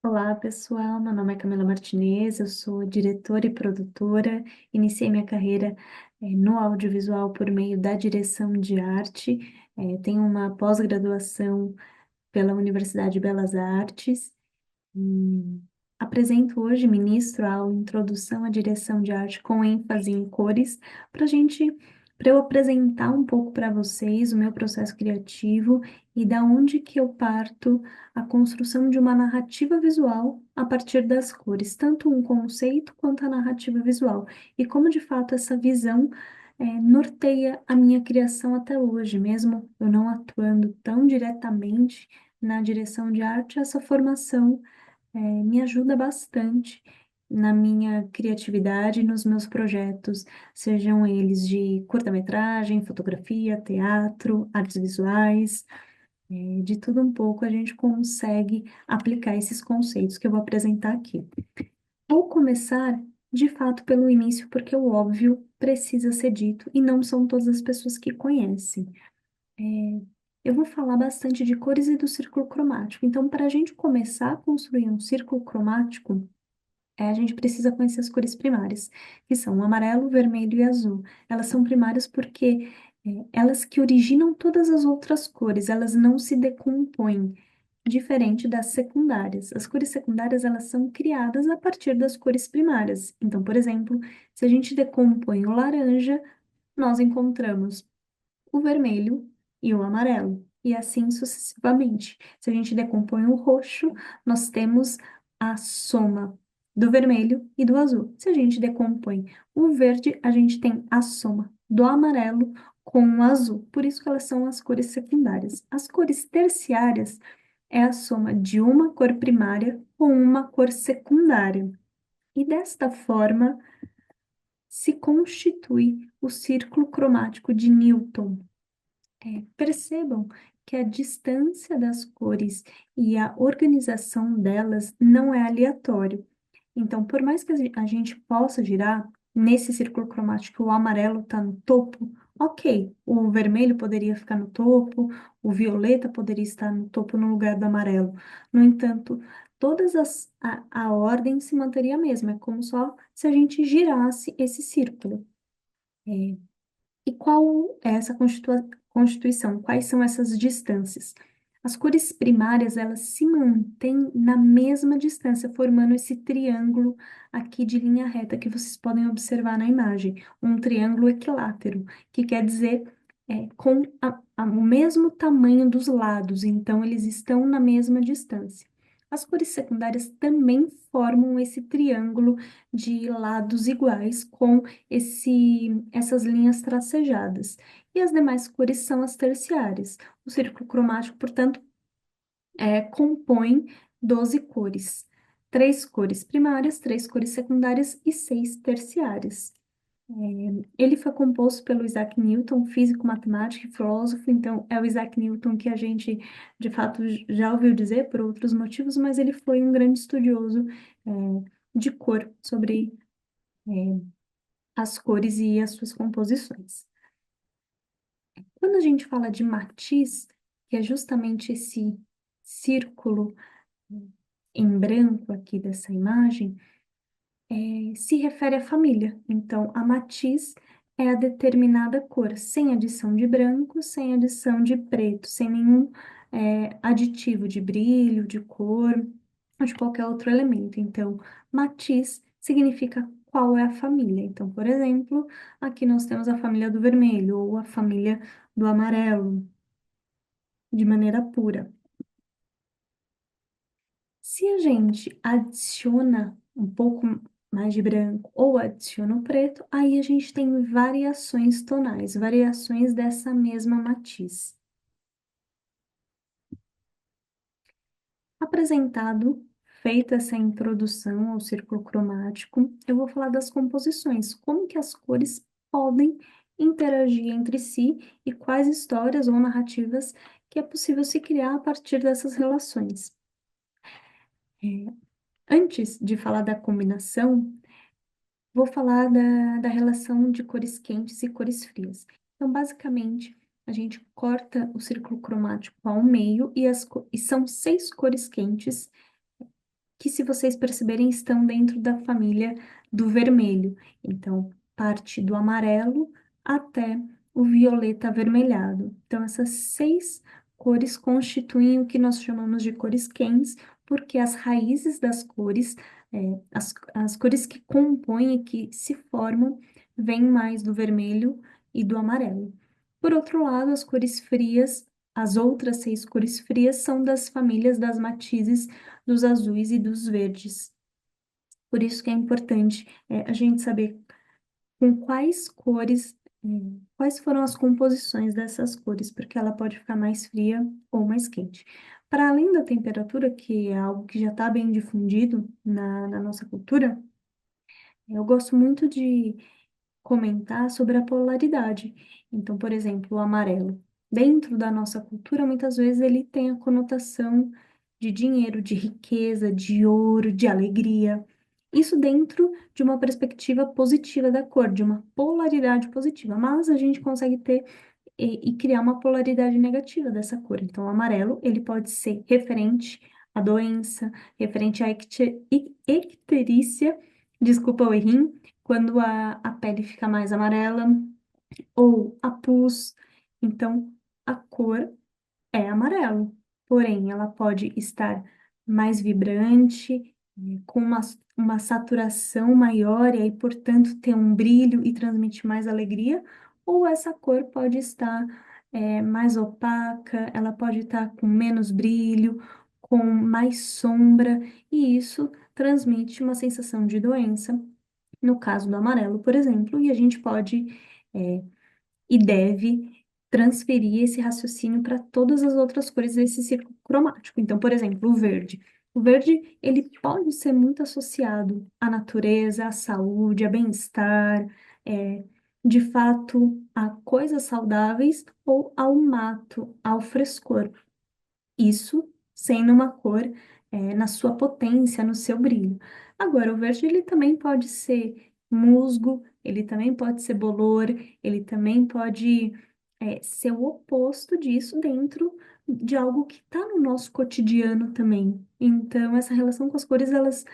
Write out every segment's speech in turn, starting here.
Olá, pessoal. Meu nome é Camila Martinez, eu sou diretora e produtora. Iniciei minha carreira no audiovisual por meio da direção de arte. Tenho uma pós-graduação pela Universidade de Belas Artes. Hum, Apresento hoje, ministro a aula Introdução à Direção de Arte com ênfase em cores, para eu apresentar um pouco para vocês o meu processo criativo e da onde que eu parto a construção de uma narrativa visual a partir das cores, tanto um conceito quanto a narrativa visual, e como de fato essa visão norteia a minha criação até hoje, mesmo eu não atuando tão diretamente na direção de arte, essa formação me ajuda bastante na minha criatividade e nos meus projetos, sejam eles de curta-metragem, fotografia, teatro, artes visuais, de tudo um pouco a gente consegue aplicar esses conceitos que eu vou apresentar aqui. Vou começar, de fato, pelo início, porque o óbvio precisa ser dito e não são todas as pessoas que conhecem. É, eu vou falar bastante de cores e do círculo cromático. Então, para a gente começar a construir um círculo cromático, a gente precisa conhecer as cores primárias, que são o amarelo, o vermelho e azul. Elas são primárias porque elas que originam todas as outras cores, elas não se decompõem, diferente das secundárias. As cores secundárias, elas são criadas a partir das cores primárias. Então, por exemplo, se a gente decompõe o laranja, nós encontramos o vermelho e o amarelo, e assim sucessivamente. Se a gente decompõe o roxo, nós temos a soma do vermelho e do azul. Se a gente decompõe o verde, a gente tem a soma do amarelo com o azul. Por isso que elas são as cores secundárias. As cores terciárias é a soma de uma cor primária com uma cor secundária. E desta forma se constitui o círculo cromático de Newton. Percebam que a distância das cores e a organização delas não é aleatório. Então, por mais que a gente possa girar, nesse círculo cromático o amarelo está no topo, ok, o vermelho poderia ficar no topo, o violeta poderia estar no topo no lugar do amarelo. No entanto, a ordem se manteria a mesma, é como só se a gente girasse esse círculo. É, e qual é essa constituição? Quais são essas distâncias? As cores primárias, elas se mantêm na mesma distância, formando esse triângulo aqui de linha reta que vocês podem observar na imagem. Um triângulo equilátero, que quer dizer com o mesmo tamanho dos lados, então eles estão na mesma distância. As cores secundárias também formam esse triângulo de lados iguais com essas linhas tracejadas. E as demais cores são as terciárias. O círculo cromático, portanto, compõe 12 cores. Três cores primárias, três cores secundárias e seis terciárias. Ele foi composto pelo Isaac Newton, físico, matemático e filósofo. Então, é o Isaac Newton que a gente, de fato, já ouviu dizer por outros motivos, mas ele foi um grande estudioso, de cor, sobre, as cores e as suas composições. Quando a gente fala de matiz, que é justamente esse círculo em branco aqui dessa imagem, se refere à família. Então, a matiz é a determinada cor, sem adição de branco, sem adição de preto, sem nenhum aditivo de brilho, de cor, ou de qualquer outro elemento. Então, matiz significa qual é a família. Então, por exemplo, aqui nós temos a família do vermelho ou a família do amarelo, de maneira pura. Se a gente adiciona um pouco mais de branco ou adiciona o preto, aí a gente tem variações tonais, variações dessa mesma matiz. Apresentado, feita essa introdução ao círculo cromático, eu vou falar das composições, como que as cores podem interagir entre si e quais histórias ou narrativas que é possível se criar a partir dessas relações. Antes de falar da combinação, vou falar da relação de cores quentes e cores frias. Então, basicamente, a gente corta o círculo cromático ao meio e são seis cores quentes que, se vocês perceberem, estão dentro da família do vermelho. Então, parte do amarelo até o violeta avermelhado. Então, essas 6 cores constituem o que nós chamamos de cores quentes, porque as raízes das cores, as cores que compõem e que se formam, vêm mais do vermelho e do amarelo. Por outro lado, as cores frias, as outras 6 cores frias, são das famílias das matizes dos azuis e dos verdes. Por isso que é importante a gente saber com quais cores, quais foram as composições dessas cores, porque ela pode ficar mais fria ou mais quente. Para além da temperatura, que é algo que já está bem difundido na nossa cultura, eu gosto muito de comentar sobre a polaridade. Então, por exemplo, o amarelo. Dentro da nossa cultura, muitas vezes ele tem a conotação de dinheiro, de riqueza, de ouro, de alegria. Isso dentro de uma perspectiva positiva da cor, de uma polaridade positiva. Mas a gente consegue ter e criar uma polaridade negativa dessa cor. Então, o amarelo, ele pode ser referente à doença, referente à icterícia, desculpa o errinho, quando a pele fica mais amarela, ou a pus. Então, a cor é amarelo, porém ela pode estar mais vibrante, com uma saturação maior, e aí, portanto, ter um brilho e transmitir mais alegria, ou essa cor pode estar mais opaca, ela pode estar com menos brilho, com mais sombra, e isso transmite uma sensação de doença, no caso do amarelo, por exemplo, e a gente pode é, e deve transferir esse raciocínio para todas as outras cores desse círculo cromático. Então, por exemplo, o verde. O verde, ele pode ser muito associado à natureza, à saúde, a bem-estar, é, de fato, a coisas saudáveis ou ao mato, ao frescor. Isso sendo uma cor na sua potência, no seu brilho. Agora, o verde ele também pode ser musgo, ele também pode ser bolor, ele também pode ser o oposto disso dentro de algo que está no nosso cotidiano também. Então, essa relação com as cores, elas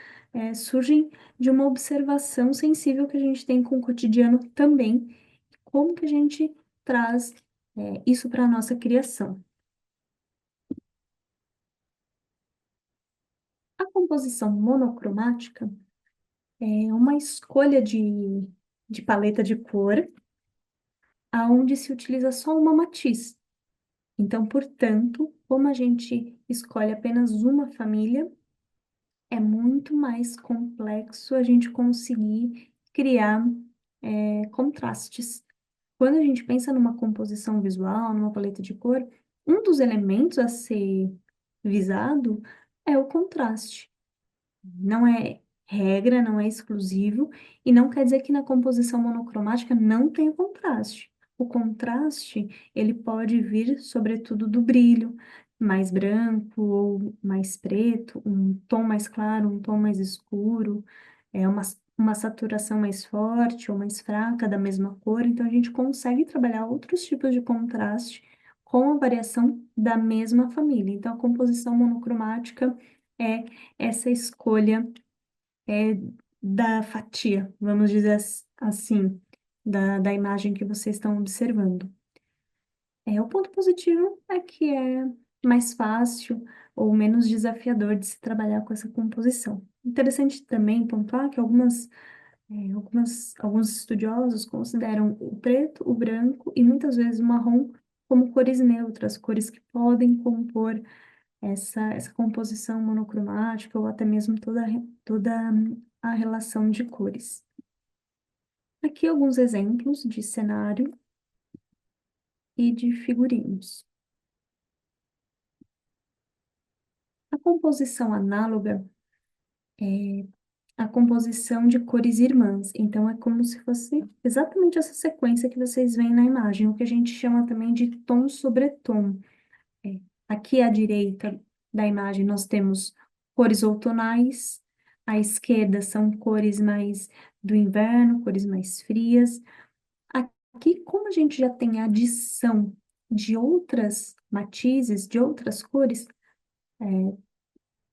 surgem de uma observação sensível que a gente tem com o cotidiano também, como que a gente traz isso para a nossa criação. A composição monocromática é uma escolha de paleta de cor aonde se utiliza só uma matiz. Então, portanto, como a gente escolhe apenas uma família, é muito mais complexo a gente conseguir criar contrastes. Quando a gente pensa numa composição visual, numa paleta de cor, um dos elementos a ser visado é o contraste. Não é regra, não é exclusivo, e não quer dizer que na composição monocromática não tenha contraste. O contraste, ele pode vir, sobretudo, do brilho, mais branco ou mais preto, um tom mais claro, um tom mais escuro, uma saturação mais forte ou mais fraca da mesma cor. Então, a gente consegue trabalhar outros tipos de contraste com a variação da mesma família. Então, a composição monocromática é essa escolha é, da fatia, vamos dizer assim, da imagem que vocês estão observando. O ponto positivo é que é mais fácil ou menos desafiador de se trabalhar com essa composição. Interessante também pontuar que alguns estudiosos consideram o preto, o branco e muitas vezes o marrom como cores neutras, cores que podem compor essa composição monocromática ou até mesmo toda a relação de cores. Aqui alguns exemplos de cenário e de figurinos. A composição análoga é a composição de cores irmãs. Então, é como se fosse exatamente essa sequência que vocês veem na imagem, o que a gente chama também de tom sobre tom. É, Aqui à direita da imagem nós temos cores outonais, à esquerda são cores mais do inverno, cores mais frias. Aqui, como a gente já tem a adição de outras matizes, de outras cores,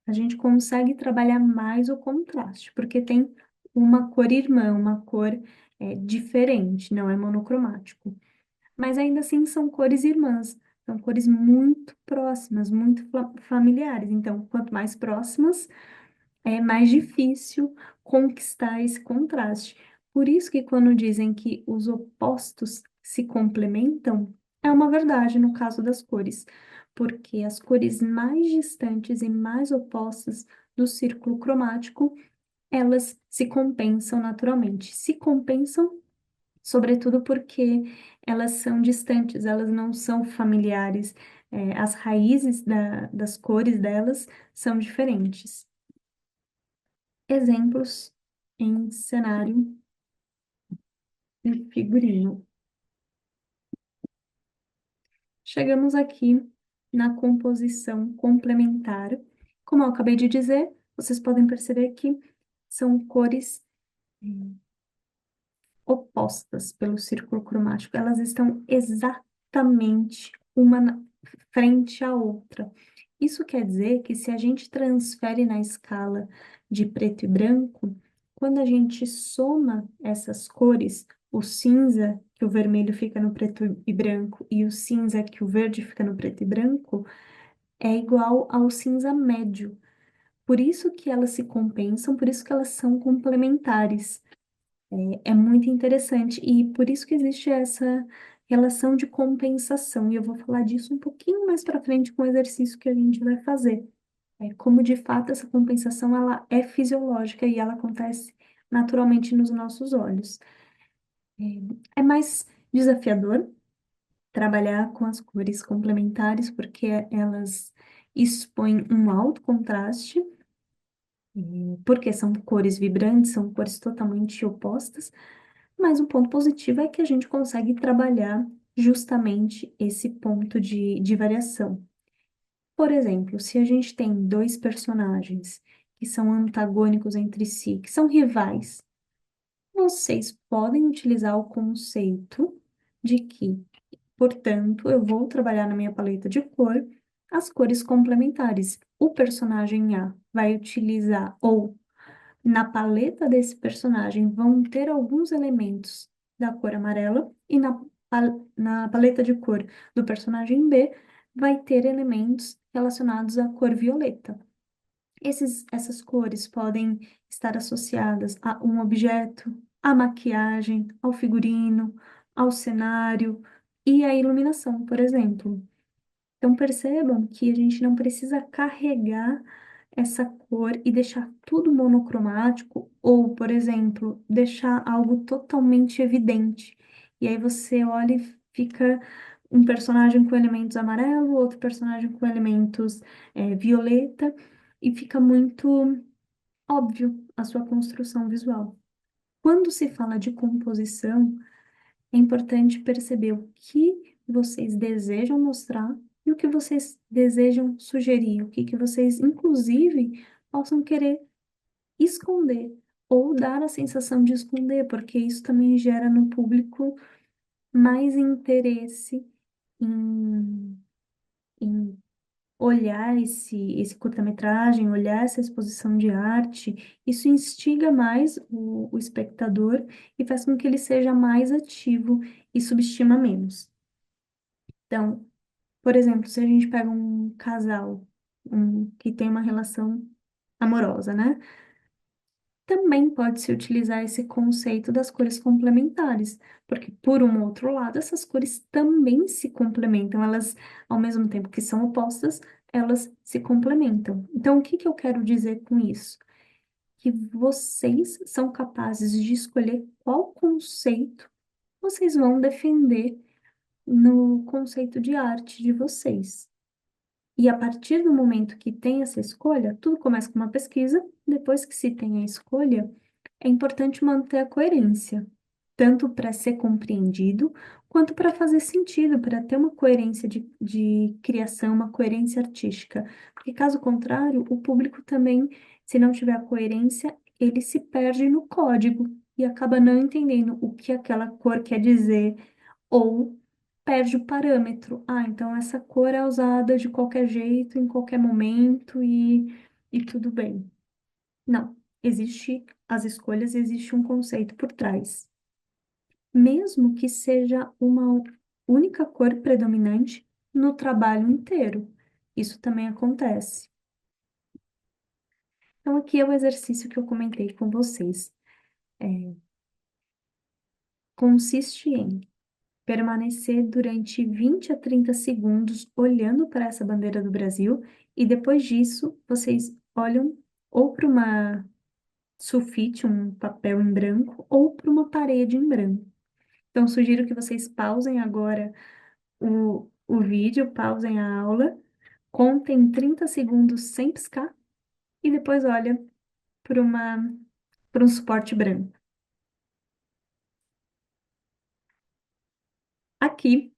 a gente consegue trabalhar mais o contraste, porque tem uma cor irmã, uma cor diferente, não é monocromático. Mas ainda assim são cores irmãs, são cores muito próximas, muito familiares. Então, quanto mais próximas, é mais difícil conquistar esse contraste. Por isso que quando dizem que os opostos se complementam, é uma verdade no caso das cores, porque as cores mais distantes e mais opostas do círculo cromático, elas se compensam naturalmente. Se compensam, sobretudo porque elas são distantes, elas não são familiares. As raízes das cores delas são diferentes. Exemplos em cenário e figurino. Chegamos aqui na composição complementar. Como eu acabei de dizer, vocês podem perceber que são cores opostas pelo círculo cromático. Elas estão exatamente uma frente à outra. Isso quer dizer que se a gente transfere na escala de preto e branco, quando a gente soma essas cores, o cinza, que o vermelho fica no preto e branco, e o cinza, que o verde fica no preto e branco, é igual ao cinza médio. Por isso que elas se compensam, por isso que elas são complementares. É muito interessante e por isso que existe essa relação de compensação. E eu vou falar disso um pouquinho mais para frente com o exercício que a gente vai fazer. Como de fato essa compensação ela é fisiológica e ela acontece naturalmente nos nossos olhos. É mais desafiador trabalhar com as cores complementares porque elas expõem um alto contraste, porque são cores vibrantes, são cores totalmente opostas. Mas um ponto positivo é que a gente consegue trabalhar justamente esse ponto de variação. Por exemplo, se a gente tem dois personagens que são antagônicos entre si, que são rivais, vocês podem utilizar o conceito de que, portanto, eu vou trabalhar na minha paleta de cor as cores complementares. O personagem A vai utilizar ou na paleta desse personagem vão ter alguns elementos da cor amarela e na paleta de cor do personagem B vai ter elementos relacionados à cor violeta. Essas cores podem estar associadas a um objeto, à maquiagem, ao figurino, ao cenário e à iluminação, por exemplo. Então percebam que a gente não precisa carregar essa cor e deixar tudo monocromático, ou, por exemplo, deixar algo totalmente evidente. E aí você olha e fica um personagem com elementos amarelo, outro personagem com elementos violeta, e fica muito óbvio a sua construção visual. Quando se fala de composição, é importante perceber o que vocês desejam mostrar e o que vocês desejam sugerir, o que vocês, inclusive, possam querer esconder ou dar a sensação de esconder, porque isso também gera no público mais interesse em olhar esse curta-metragem, olhar essa exposição de arte. Isso instiga mais o espectador e faz com que ele seja mais ativo e subestima menos. Então, por exemplo, se a gente pega um casal que tem uma relação amorosa, né? Também pode-se utilizar esse conceito das cores complementares, porque, por um outro lado, essas cores também se complementam, elas, ao mesmo tempo que são opostas, elas se complementam. Então, o que que eu quero dizer com isso? Que vocês são capazes de escolher qual conceito vocês vão defender no conceito de arte de vocês. E a partir do momento que tem essa escolha, tudo começa com uma pesquisa, depois que se tem a escolha, é importante manter a coerência, tanto para ser compreendido, quanto para fazer sentido, para ter uma coerência de criação, uma coerência artística. Porque, caso contrário, o público também, se não tiver a coerência, ele se perde no código e acaba não entendendo o que aquela cor quer dizer, ou perde o parâmetro. Ah, então essa cor é usada de qualquer jeito, em qualquer momento, e e tudo bem. Não, existe as escolhas, existe um conceito por trás. Mesmo que seja uma única cor predominante no trabalho inteiro. Isso também acontece. Então, aqui é o exercício que eu comentei com vocês. Consiste em permanecer durante 20 a 30 segundos olhando para essa bandeira do Brasil e depois disso vocês olham ou para uma sulfite, um papel em branco, ou para uma parede em branco. Então, sugiro que vocês pausem agora o vídeo, pausem a aula, contem 30 segundos sem piscar e depois olha para para um suporte branco. Aqui,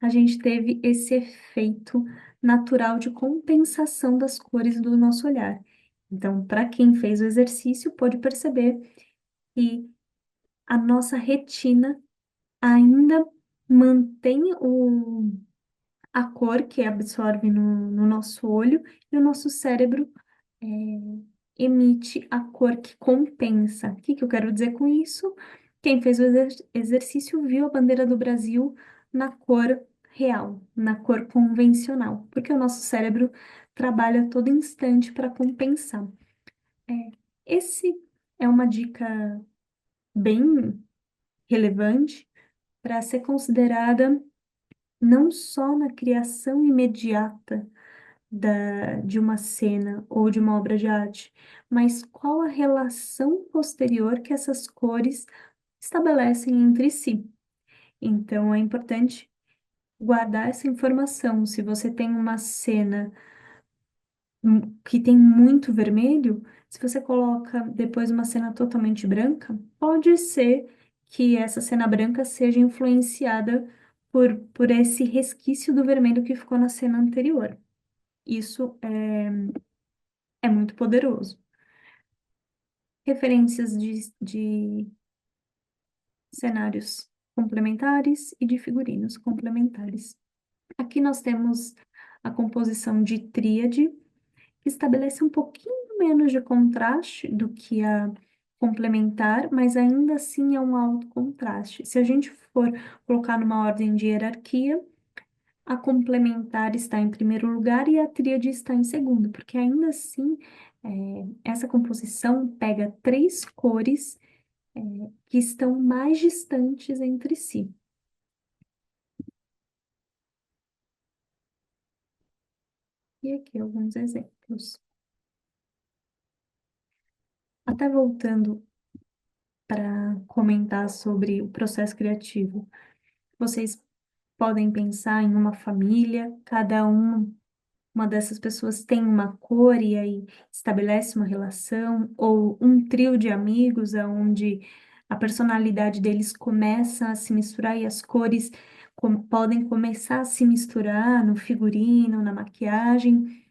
a gente teve esse efeito natural de compensação das cores do nosso olhar. Então, para quem fez o exercício, pode perceber que a nossa retina ainda mantém a cor que absorve no nosso olho e o nosso cérebro é, emite a cor que compensa. O que que eu quero dizer com isso? Quem fez o exercício viu a bandeira do Brasil na cor real, na cor convencional, porque o nosso cérebro trabalha todo instante para compensar. É, esse é uma dica bem relevante para ser considerada não só na criação imediata de uma cena ou de uma obra de arte, mas qual a relação posterior que essas cores estabelecem entre si. Então, é importante guardar essa informação. Se você tem uma cena que tem muito vermelho, se você coloca depois uma cena totalmente branca, pode ser que essa cena branca seja influenciada por esse resquício do vermelho que ficou na cena anterior. Isso é muito poderoso. Referências de cenários complementares e de figurinos complementares. Aqui nós temos a composição de tríade, que estabelece um pouquinho menos de contraste do que a complementar, mas ainda assim é um alto contraste. Se a gente for colocar numa ordem de hierarquia, a complementar está em primeiro lugar e a tríade está em segundo, porque ainda assim essa composição pega três cores que estão mais distantes entre si. E aqui alguns exemplos. Até voltando para comentar sobre o processo criativo, vocês podem pensar em uma família, uma dessas pessoas tem uma cor e aí estabelece uma relação, ou um trio de amigos onde a personalidade deles começa a se misturar e as cores podem começar a se misturar no figurino, na maquiagem.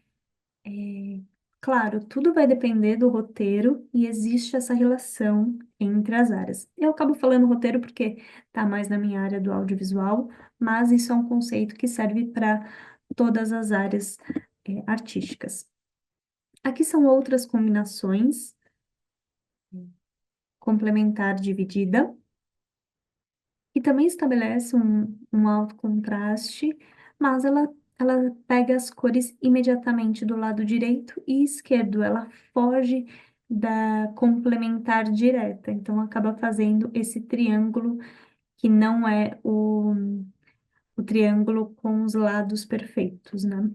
Claro, tudo vai depender do roteiro e existe essa relação entre as áreas. Eu acabo falando roteiro porque está mais na minha área do audiovisual, mas isso é um conceito que serve para todas as áreas, artísticas. Aqui são outras combinações, complementar dividida, que também estabelece um alto contraste, mas ela pega as cores imediatamente do lado direito e esquerdo, ela foge da complementar direta, então acaba fazendo esse triângulo que não é o triângulo com os lados perfeitos, né?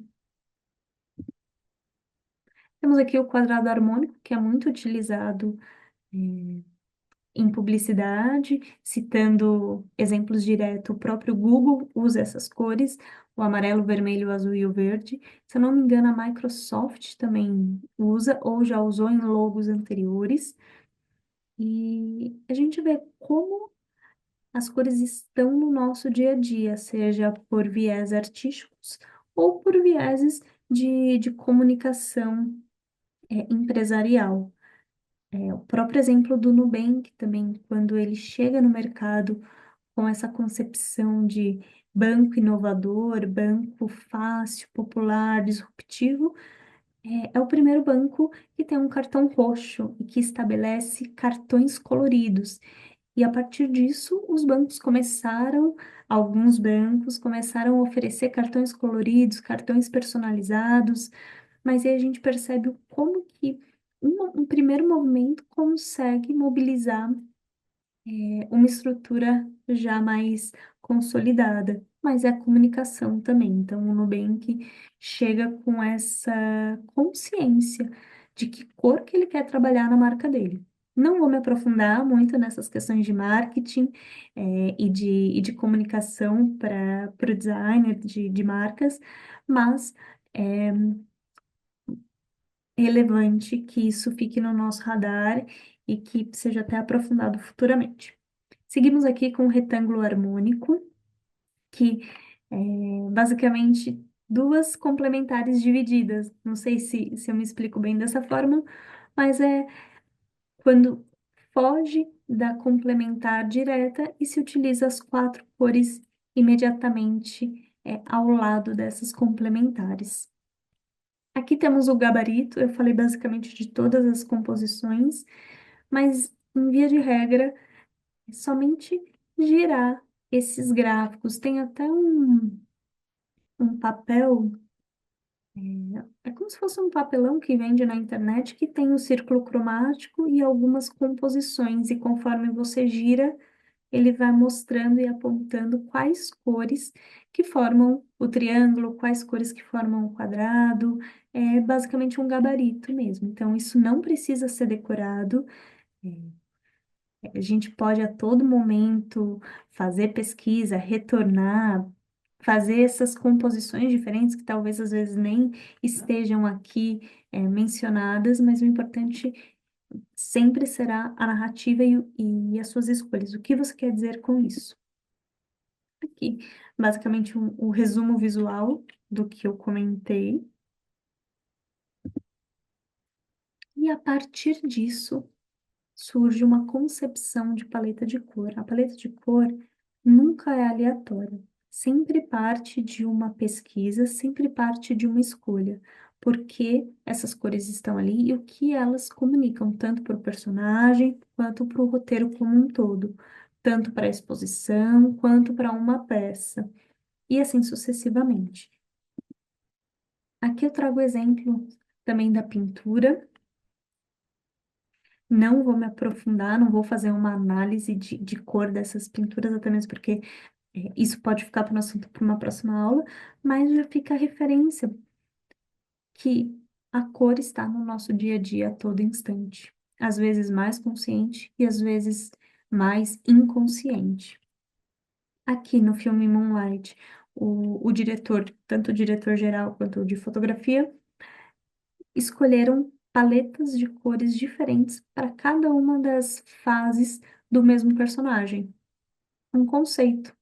Temos aqui o quadrado harmônico, que é muito utilizado em publicidade, citando exemplos diretos, o próprio Google usa essas cores, o amarelo, o vermelho, o azul e o verde. Se eu não me engano, a Microsoft também usa ou já usou em logos anteriores. E a gente vê como as cores estão no nosso dia a dia, seja por viés artísticos ou por vieses de comunicação, empresarial. O próprio exemplo do Nubank também, quando ele chega no mercado com essa concepção de banco inovador, banco fácil, popular, disruptivo, É o primeiro banco que tem um cartão roxo e que estabelece cartões coloridos. E a partir disso, alguns bancos começaram a oferecer cartões coloridos, cartões personalizados, mas aí a gente percebe como que um primeiro movimento consegue mobilizar uma estrutura já mais consolidada, mas é a comunicação também. Então, o Nubank chega com essa consciência de que cor que ele quer trabalhar na marca dele. Não vou me aprofundar muito nessas questões de marketing, e de comunicação para o designer de marcas, mas é relevante que isso fique no nosso radar e que seja até aprofundado futuramente. Seguimos aqui com o retângulo harmônico, que é basicamente duas complementares divididas. Não sei se eu me explico bem dessa forma, mas é quando foge da complementar direta e se utiliza as quatro cores imediatamente ao lado dessas complementares. Aqui temos o gabarito, eu falei basicamente de todas as composições, mas em via de regra, é somente girar esses gráficos. Tem até um papel, é como se fosse um papelão que vende na internet que tem o círculo cromático e algumas composições, e conforme você gira, ele vai mostrando e apontando quais cores que formam o triângulo, quais cores que formam o quadrado. É basicamente um gabarito mesmo. Então, isso não precisa ser decorado. A gente pode a todo momento fazer pesquisa, retornar, fazer essas composições diferentes que talvez às vezes nem estejam aqui mencionadas, mas o importante sempre será a narrativa e as suas escolhas. O que você quer dizer com isso? Aqui, basicamente, o resumo visual do que eu comentei. E a partir disso, surge uma concepção de paleta de cor. A paleta de cor nunca é aleatória, sempre parte de uma pesquisa, sempre parte de uma escolha. Por que essas cores estão ali e o que elas comunicam, tanto para o personagem quanto para o roteiro como um todo, tanto para a exposição quanto para uma peça, e assim sucessivamente. Aqui eu trago o exemplo também da pintura. Não vou me aprofundar, não vou fazer uma análise de cor dessas pinturas, até mesmo porque isso pode ficar para o assunto para uma próxima aula, mas já fica a referência que a cor está no nosso dia a dia a todo instante. Às vezes mais consciente e às vezes mais inconsciente. Aqui no filme Moonlight, o diretor, tanto o diretor geral quanto o de fotografia, escolheram paletas de cores diferentes para cada uma das fases do mesmo personagem. Um conceito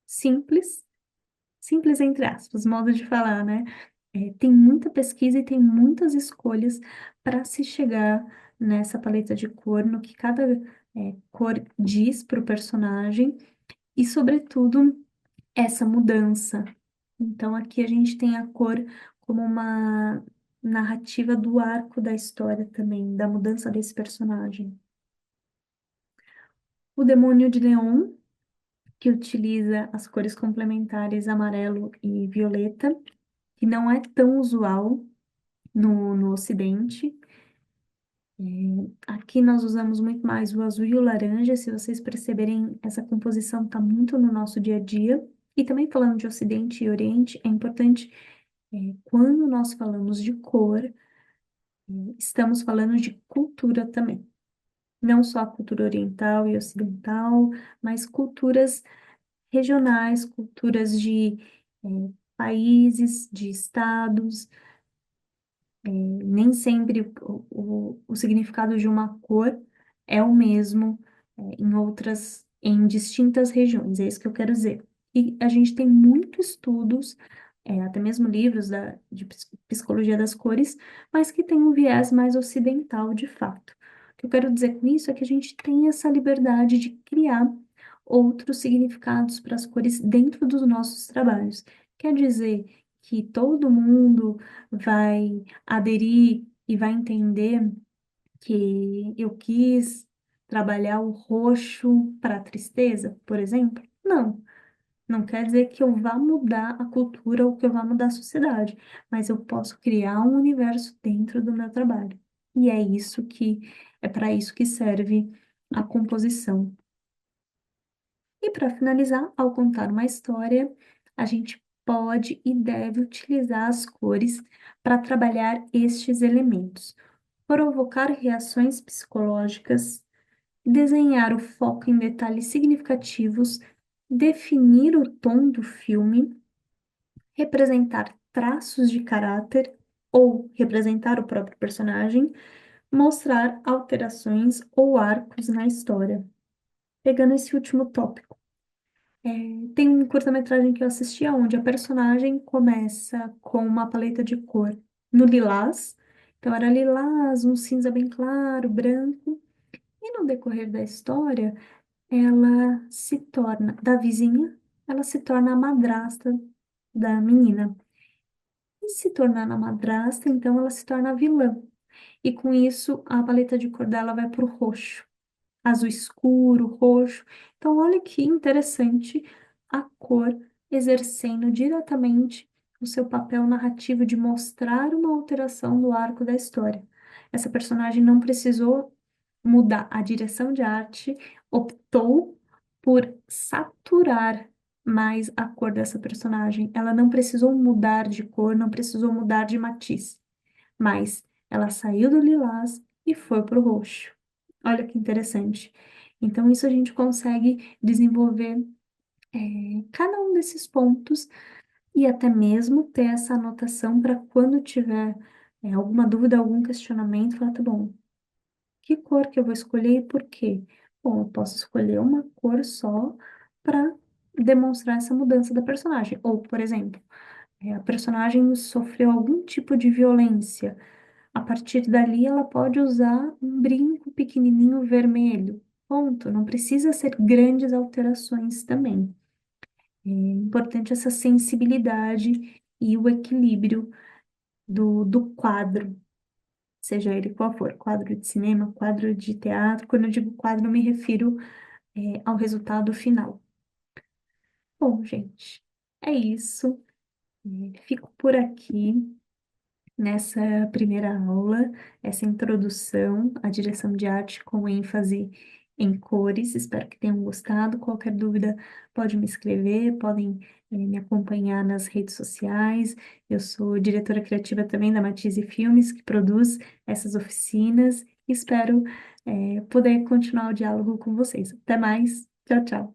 simples, simples entre aspas, modo de falar, né? Tem muita pesquisa e tem muitas escolhas para se chegar nessa paleta de cor, no que cada cor diz para o personagem e, sobretudo, essa mudança. Então, aqui a gente tem a cor como uma narrativa do arco da história também, da mudança desse personagem. O Demônio de Neon, que utiliza as cores complementares amarelo e violeta, que não é tão usual no Ocidente. Aqui nós usamos muito mais o azul e o laranja. Se vocês perceberem, essa composição está muito no nosso dia a dia. E também falando de Ocidente e Oriente, é importante, quando nós falamos de cor, estamos falando de cultura também. Não só a cultura oriental e ocidental, mas culturas regionais, culturas de países, de estados. Nem sempre o significado de uma cor é o mesmo em distintas regiões, é isso que eu quero dizer. E a gente tem muitos estudos, até mesmo livros de psicologia das cores, mas que tem um viés mais ocidental de fato. O que eu quero dizer com isso é que a gente tem essa liberdade de criar outros significados para as cores dentro dos nossos trabalhos. Quer dizer que todo mundo vai aderir e vai entender que eu quis trabalhar o roxo para a tristeza, por exemplo? Não. Não quer dizer que eu vá mudar a cultura ou que eu vá mudar a sociedade, mas eu posso criar um universo dentro do meu trabalho. E é para isso que serve a composição. E para finalizar, ao contar uma história, a gente pode e deve utilizar as cores para trabalhar estes elementos, provocar reações psicológicas, desenhar o foco em detalhes significativos, definir o tom do filme, representar traços de caráter ou representar o próprio personagem, mostrar alterações ou arcos na história. Pegando esse último tópico, tem um curta-metragem que eu assisti onde a personagem começa com uma paleta de cor no lilás, então era lilás, um cinza bem claro, branco, e no decorrer da história, ela se torna, da vizinha, ela se torna a madrasta da menina. E se tornar a madrasta, então ela se torna a vilã. E com isso, a paleta de cor dela vai para o roxo, azul escuro, roxo. Então, olha que interessante a cor exercendo diretamente o seu papel narrativo de mostrar uma alteração no arco da história. Essa personagem não precisou mudar a direção de arte, optou por saturar mais a cor dessa personagem. Ela não precisou mudar de cor, não precisou mudar de matiz, mas ela saiu do lilás e foi para o roxo. Olha que interessante. Então, isso a gente consegue desenvolver cada um desses pontos e até mesmo ter essa anotação para quando tiver alguma dúvida, algum questionamento, falar, tá bom, que cor que eu vou escolher e por quê? Bom, eu posso escolher uma cor só para demonstrar essa mudança da personagem. Ou, por exemplo, a personagem sofreu algum tipo de violência. A partir dali, ela pode usar um brinco pequenininho vermelho. Ponto. Não precisa ser grandes alterações também. É importante essa sensibilidade e o equilíbrio do quadro, seja ele qual for, quadro de cinema, quadro de teatro. Quando eu digo quadro, eu me refiro, ao resultado final. Bom, gente, é isso. Fico por aqui nessa primeira aula, essa introdução à direção de arte com ênfase em cores. Espero que tenham gostado. Qualquer dúvida, pode me escrever, podem, me acompanhar nas redes sociais. Eu sou diretora criativa também da Matisse Filmes, que produz essas oficinas. Espero, poder continuar o diálogo com vocês. Até mais. Tchau, tchau.